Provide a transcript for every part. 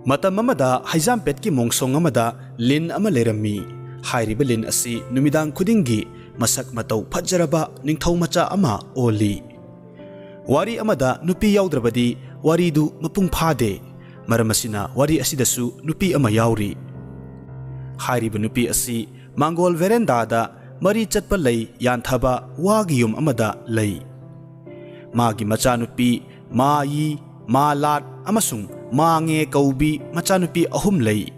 Matam amada HEIJAMPET ki mongsong amada lin ama lerami. Hairiba lin asi numidang kudingi masak matau phajaraba ningthau macha ama oli. Wari amada nupi yaudravadi wari du mapung phade. Maramasina wari asidasu nupi ama yauri. Hairiba nupi asi Mangol veranda da mari chatpa lay yanthaba wagiyum amada lay. Magi machanupi mayi malat amasung mange kaubi machanupi ahum lay.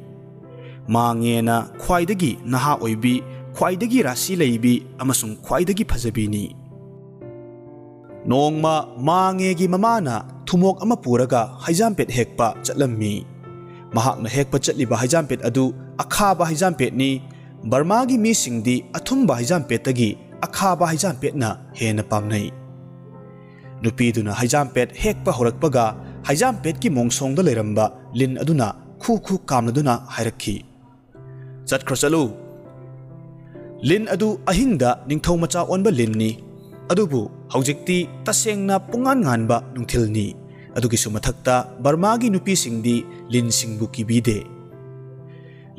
Mange na khwaidagi naha oibi khwaidagi rasi laybi amasung khwaidagi phajabini. Nongma mange gi mamana thumok ama puraga HEIJAMPET hekpa chatlammi. Mahakna hekpa chatliba HEIJAMPET adu AKHABA HEIJAMPET ni Burma gi mi singdi athumba HEIJAMPET tagi AKHABA HEIJAMPET na hena pamnai. Nupi duna HEIJAMPET hekpa horakpaga HEIJAMPET ki mongsong da leramba lin aduna khu kamna duna hairakhi. Chatkro chalu. Lin adu ahingda ningthau macha onba lin ni. Adubu haujikti tasengna pungan nganba nungthil ni. Adugi sumathakta Burma gi nupi singdi lin singbu kibide.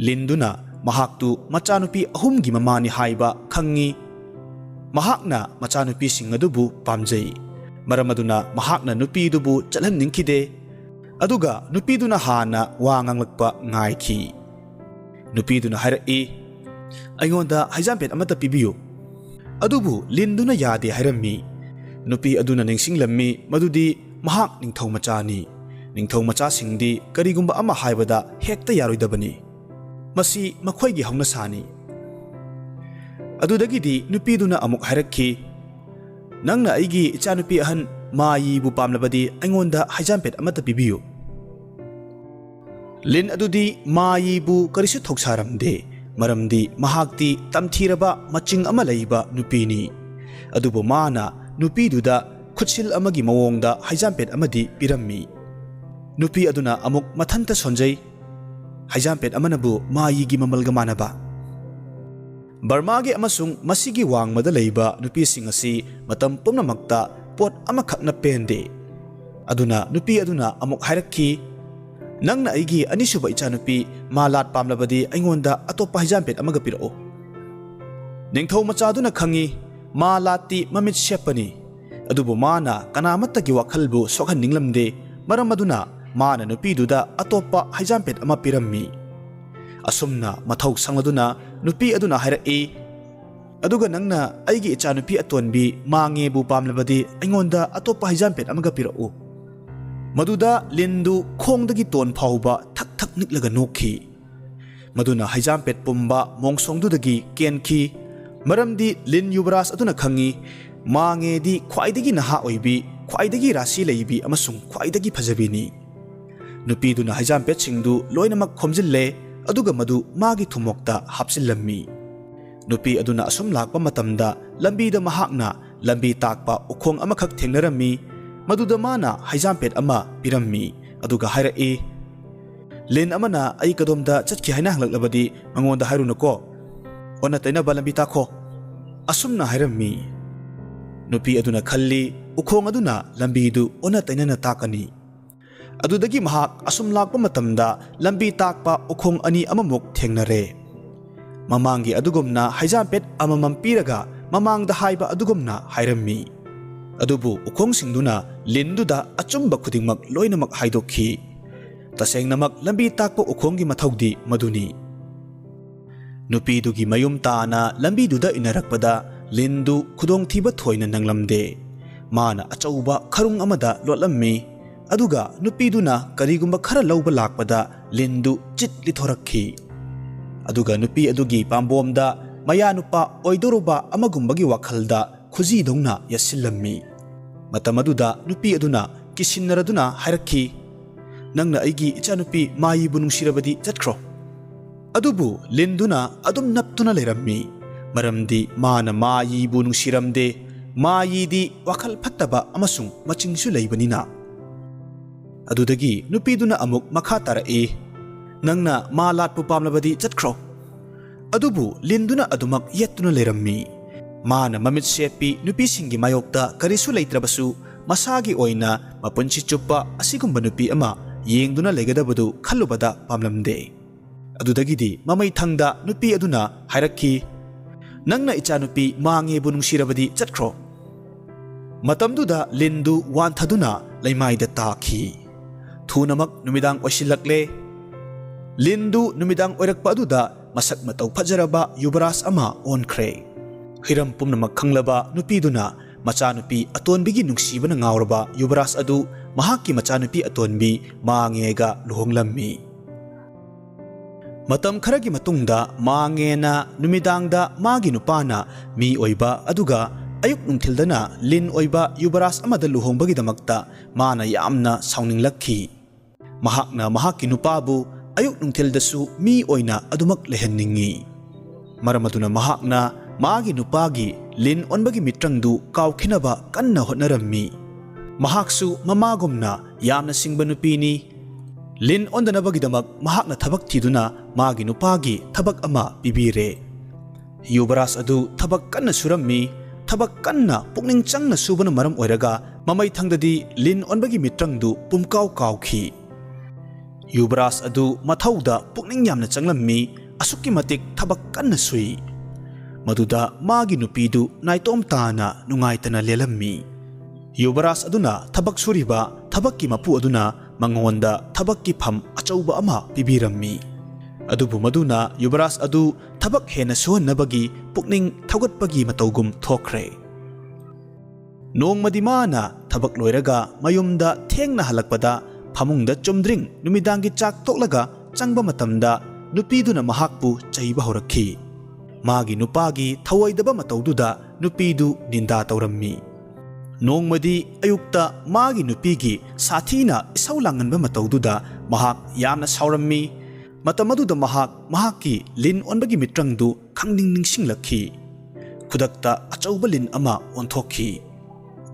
Lin duna mahaktu machanupi ahumgi mamani haiba khangi. Mahakna machanupi singadubu pamjai. Maramaduna mahakna nupi dubu chalhan ningkide. Aduga nupi duna hana wanganglakpa ngaiki. Nupi duna hairai. Aingonda HEIJAMPET amata pibiyo. Adubu lin duna yade hairammi. Nupi aduna ningsinglammi madudi mahak ningthau machani. Ningthau macha singdi karigumba ama haibada hekta yaroidabani. Masi makhoi gi hauna sani. Adudagidi nupi duna amuk hairakhi. Nangna aigi ichanupi ahan mayi bu pamlabadi aingonda HEIJAMPET amata pibiyo. Lin adudi mayi bu karisu thoksaramde. Maramdi mahakti tamthiraba maching ama laiba nupi ni. Adubu mana nupi duda khutsil amagi mawongda HEIJAMPET amadi pirammi. Nupi aduna amuk mathanta sonjai. HEIJAMPET amanabu mayi gi mamalga manaba. Burma gi amasung masigi wangmada laiba nupi singasi matam pumnamakta pot amakhakna pende. Aduna nupi aduna amuk hairakhi. Nangna aigi anisuba ichanupi malat pamlabadi aingonda atopa HEIJAMPET amaga pirao. Ningthau machaduna khangi malati mamit shepani. Adubu mana kanamattagi wakhalbu sokhan ninglamde maramaduna mana nupi duda atopa HEIJAMPET ama pirammi. Asumna mathau sangladuna nupi aduna hairai. Aduga nangna aigi ichanupi atonbi mange bu pamlabadi aingonda atopa HEIJAMPET amaga pirao. Maduda lindu khongdagi ton phauba thak thak niklaga nokhi. Maduna HEIJAMPET pumba mongsongdudagi kenkhi. Maramdi lin yubaras aduna khangi mange di khwaidagi naha oibi khwaidagi rasi laibi amasung khwaidagi phajabini. Nupi duna HEIJAMPET singdu loinamak khomjille aduga madu magi thumokta hapsillammi. Nupi aduna asum lakpa matamda lambi da mahakna lambi takpa ukhong amakhak thengnarammi. Maduda mana HEIJAMPET ama pirammi. Aduga hairai. Lin amana ay kadomda chatki haina hanglaklavadi mangonda hairunako. Ona tainaba lambi takho. Asumna hairammi. Nupi aduna khalli ukhong aduna lambidu ona tainana takani. Adudagi mahak asum lakpa matamda lambi takpa ukhong ani amamuk thengnare. Mamangi adugumna HEIJAMPET amamam piraga mamangda haiba adugumna hairammi. Adubu ukhong singduna linduda achumba khudingmak loinamak haidokhi. Tasengnamak lambi takpa ukhonggi mathaudi maduni. Nupi dugi mayum taana lambi duda inarakpada lindu khudong thiba thoina nanglamde. Mana achauba kharung amada lotlammi. Aduga nupi duna karigumba khara lauba lakpada lindu chit lithorakhi. Aduga nupi adugi pambomda mayanupa oidoruba amagumbagi wakhalda khuji dongna yasillammi. Matamaduda nupi aduna kisinnaraduna hairakhi. Nangna aigi ichanupi mayi bu nungsirabadi chatkro. Adubu linduna adum naptuna lerammi. Maramdi mana mayi bu nungsiramde. Mayi di wakhal phattaba amasung machingsu laibanina. Adudagi nupi duna amuk makha tarai. Nangna malat pu pamlabadi chatkro. Adubu linduna adumak yettuna lerammi. Mana mamit sepi nupi singi mayokta karisu laitrabasu masagi oina mapunchi chupa asigumba nupi ama yengduna legadabadu khallubada pamlamde adudagidi mamai thangda nupi aduna hairakhi nangna icha nupi mange bu nungsirabadi chatkro matamduda lindu wanthaduna leimaida takhi thunamak numidang osilakle lindu numidang oirakpa aduda masak matau fajaraba yubaras ama onkhre hiram pumnamak khanglaba nupiduna machanupi atonbigi nungsibana ngawraba yubaras adu mahakki machanupi atonbi mangega luhonglammi matam kharagi matungda mangena numidangda magi nupana mi oiba aduga ayuk nungthildana lin oiba yubaras amada luhongbagi damakta mana yamna sauninglakhi mahakna mahakki nupabu ayuk nungthildasu mi oina adumak lehanningi maramaduna mahakna magi nupagi lin onbagi mitrangdu kawkhinaba kanna hotnarammi mahaksu mamagumna yamna singba nupini lin ondanabagi-damak mahakna thabak thiduna magi nupagi thabak ama pibire yubaras adu thabak kanna surammi thabak kanna pukning changna subana maram oiraga mamai thangdadi lin onbagi mitrangdu pumkaw kawkhi yubaras adu mathauda pukning yamna changlammi asukki matik thabak kanna sui maduda magi nupidu naitom tana nungaitana lelammi yubaras aduna thabak suriba thabakki mapu aduna mangonda thabakki pham achauba ama pibirammi adubu maduna yubaras adu thabak hena suhannabagi pukning thaugatpagi matawgum thokre nongmadi mana thabak loiraga mayumda thengna halakpada phamungda chumdring numidangi chak toklaga changba matamda nupiduna mahakpu chaiba horakhi magi nupagi thawaidaba matawduda nupidu ninda tawrammi nongmadi ayukta magi nupigi sathina isau langanba matawduda mahak yamna saurammi matamaduda mahakki lin onbagi mitrangdu khangning ningsinglakhi khudakta achauba lin ama onthokhi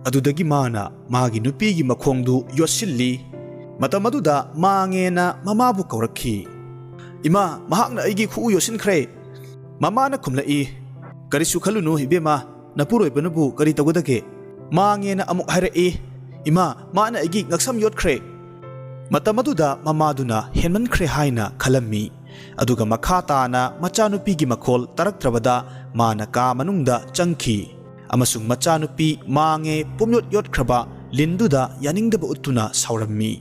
adudagi mana magi nupigi makhongdu yosilli matamaduda mangena mamabu kawrakhi ima mahakna aigi khu yosinkhre mamana khumlai karisu khalunu hibema napuroibanabu kari tawgadage mangena amuk hairai ima mana aigi ngaksam yotkhre matamaduda mamaduna henmankhre haina khalammi aduga makhatana machanupigi makhol taraktrabada mana ka manungda changkhi amasung machanupi mange pumyot yotkraba linduda yaningdaba uttuna saurammi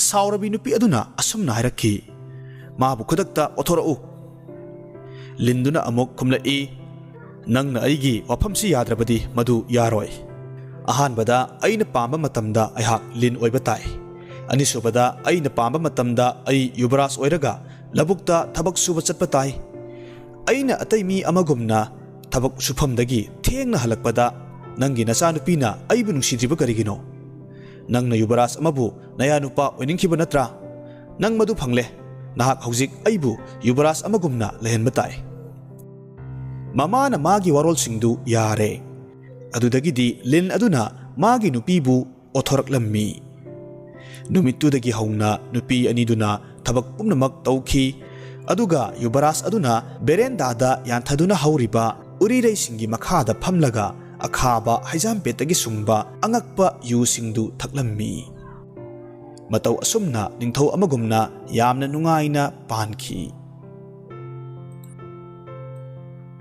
saurabi nupi aduna asumna hairakhi mabu khudakta othorau linduna amuk khumlai nangna aigi wafamsi yadrabadi madu yaroi ahanbada aina pamba matamda aihak lin oiba tai anisubada aina pamba matamda ai yubaras oiraga labukta thabak suba chatpa tai aina atai mi amagumna thabak sufamdagi thengna halakpada nangi nachanupina aibu nungsidriba karigino nangna yubaras amabu naya nupa oiningkhiba natra nang madu phangle nahak hauzik aibu yubaras amagumna lehenba tai mamana magi warol singdu yare adudagidi lin aduna magi nupibu othoraklammi numitudagi hauna nupi aniduna thabak pumnamak tawkhi aduga yubaras aduna berendada yanthaduna hauriba urirai singi makhada phamlaga akhaba haijampetagi sungba angakpa yu singdu thaklammi matau asumna ningthau amagumna yamna nungaina pankhi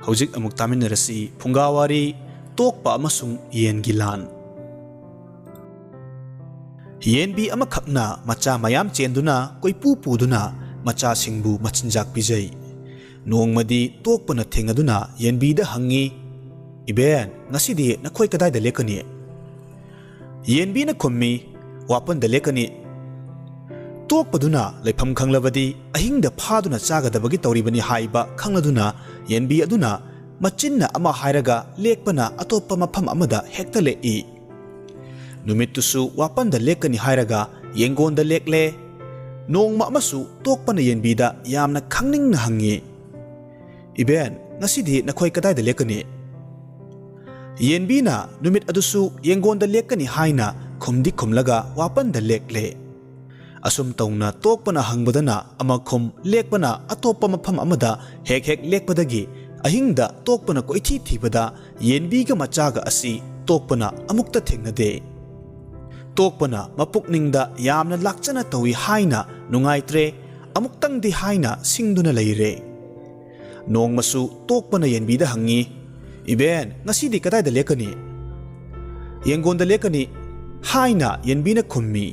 hojik amuk taminarasi Phungga Wari tokpa amasung yengi lan yenbi amakhakna macha mayam chenduna koipu puduna macha singbu machinjak pijai nongmadi tokpana thengaduna yenbi da hangi iben ngasidi nakhoi kadai da lekani yenbi na khommi wapan da lekani tokpaduna lepham khanglabadi ahingda phaduna chagadabagi tawribani haiba khangladuna yenbi aduna machinna ama hairaga lekpana atoppa mafam amada hekta lei numitusu wapanda lekani hairaga yengonda lekle nongma amasu tokpana yenbida yamna khangning na hangi iben ngasidi nakhoi kadai da lekani yenbina numit adusu yengonda lekani haina khumdi khumlaga wapanda lekle asum tawna tokpana hangbadana amakhum lekpana atoppa mafam amada hek lekpadagi ahingda tokpana koithi thibada yenbiga machaga asi tokpana amukta thengnade tokpana mapukningda yamna lakchana tawi haina nungaitre amuktangdi haina singduna leire. Nongmasu tokpana yenbida hangi, iben ngasidi kadayda lekani? Yengonda lekani haina yenbina khummi.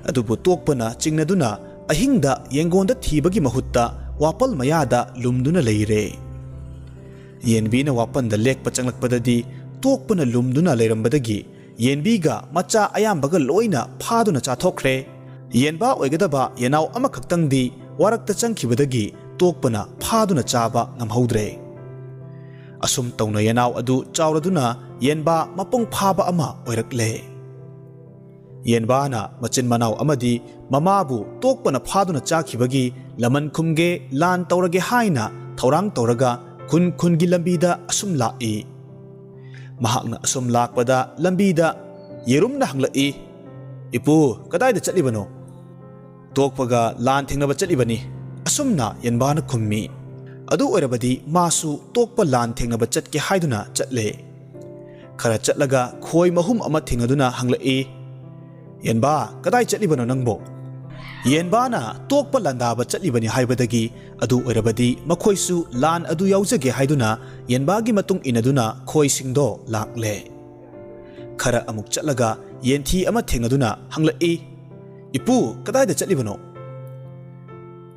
Adubu tokpana chingnaduna ahingda yengonda thibagi mahutta wapal mayada lumduna leire. Yenbina wapanda lekpa changlakpadadi tokpana lumduna leirambadagi yenbiga macha ayambaga loina phaduna chathokre. Yenba oigadaba yenaw amakhaktangdi warakta changkhibadagi tokpana phaduna chaba ngamhodre. Asum tawna yenaw adu chawraduna yenba mapung phaba ama oirakle. Yenbana machin manaw amadi mamabu tokpana phaduna chakhibagi laman khumge lan tawrage haina thorang tawraga khun khungi lambida asum lai. Mahakna asum lakpada lambida yerumna hanglai. Ipu kadayda chatlibano? Tokpaga lan thengnaba chatlibani. Asumna yenbana khummi. Adu oirabadi masu tokpa lan thengnaba chatke haiduna chatle. Khara chatlaga khoi mahum ama thengaduna hanglai. Yenba kaday chatlibano nangbo? Yenbana tokpa landaba chatlibani haibadagi adu oirabadi makhoisu lan adu yaujage haiduna yenbagi matung inaduna khoi singdo lakle. Khara amuk chatlaga yenthi ama thengaduna hanglai. Ipu kadayda chatlibano?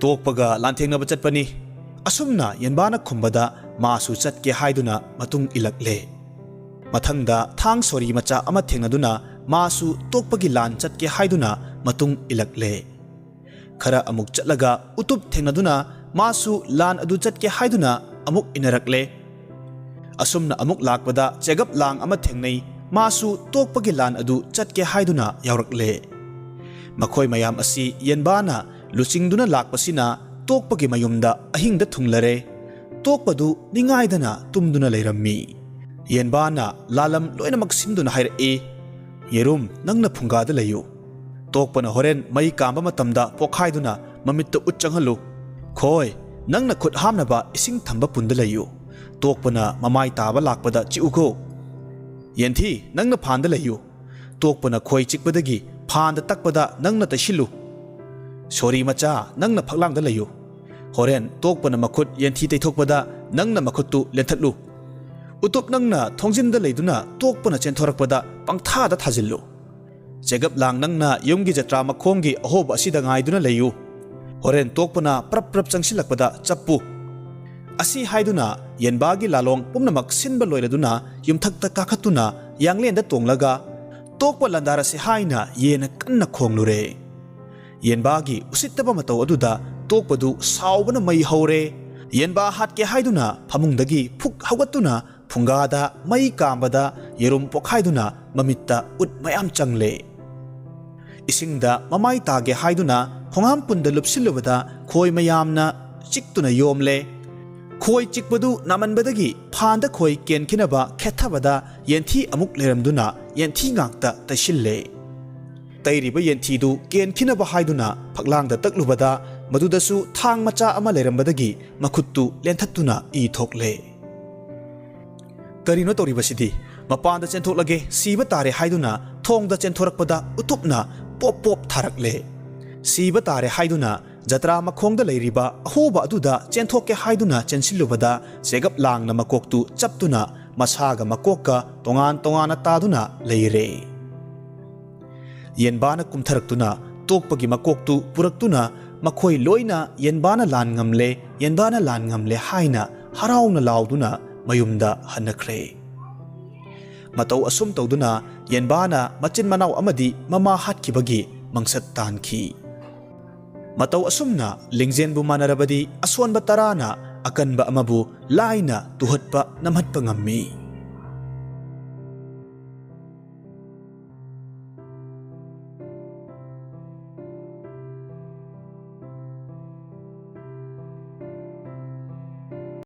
Tokpaga lan thengnaba chatpani. Asumna yenbana khumbada masu chatke haiduna matung ilakle. Mathangda thang sori macha ama thengaduna masu tokpagi lan chatke haiduna matung ilakle. Khara amuk chatlaga utup thengaduna masu lan adu chatke haiduna amuk inarakle. Asumna amuk lakpada chegap lang ama thengnei masu tokpagi lan adu chatke haiduna yaurakle. Makhoi mayam asi yenbana luchingduna lakpasina tokpagi mayumda ahingda thunglare. Tokpadu ningaidana tumduna leirammi. Yenbana lalam loinamak sinduna hairai. Yerum nangna phungada layu. Tokpana horen mai kamba matamda pokhaiduna mamitta utchanghalu. Khoi nangna khut hamnaba ising thamba punda layu. Tokpana mamai taba lakpada chiuko. Yenthi nangna phanda layu. Tokpana khoi chikpadagi phanda takpada nangna tashilu. Sori macha nangna phaklangda layu. Horen tokpana makhut yenthi teithokpada nangna makhuttu lenthatlu. Utup nangna thongjinda leiduna tokpana chenthorakpada pangthada thajillu. Chegap lang nangna yumgi jatra makhongi ahoba asida ngaiduna layu. Horen tokpana prap changsilakpada chappu. Asi haiduna yenbagi lalong pumnamak sinba loiraduna yumthakta kakhatuna yanglenda tonglaga tokpa landarasi haina yena kanna khonglure. Yenbagi usittaba matau aduda tokpadu saubana mai haure. Yenba hatke haiduna phamungdagi phuk hawatuna phungada mai kambada yerum pokhaiduna mamitta ut mayam changle. Isingda mamai tage haiduna khongam punda lupsilubada khoi mayamna chiktuna yomle. Khoi chikpadu namanbadagi phanda khoi kenkinaba khethabada yenthi amuk leramduna yenthi ngakta tashille. Tairiba yenthidu kenkinaba haiduna phaklangda taklubada madudasu thang macha ama lerambadagi makhuttu lenthattuna I thokle. Karino toribasidi mapanda chentoklage siba tare haiduna thongda chenthorakpada utupna pop tharakle. Siba tare haiduna jatra makhongda leiriba ahoba aduda chenthokke haiduna chensilubada segap langna makoktu chaptuna masaga makokka tongan taduna leire. Yenbana kumtharaktuna tokpagi makoktu puraktuna makhoi loina yenbana lan ngamle haina harauna lauduna mayumda hanakre. Matau asum tawduna yenbana machin manaw amadi mama hatkibagi mangsat tankhi. Matau asumna lingzen bu manarabadi aswan batarana akan ba amabu laina tuhatpa namhatpa ngammi.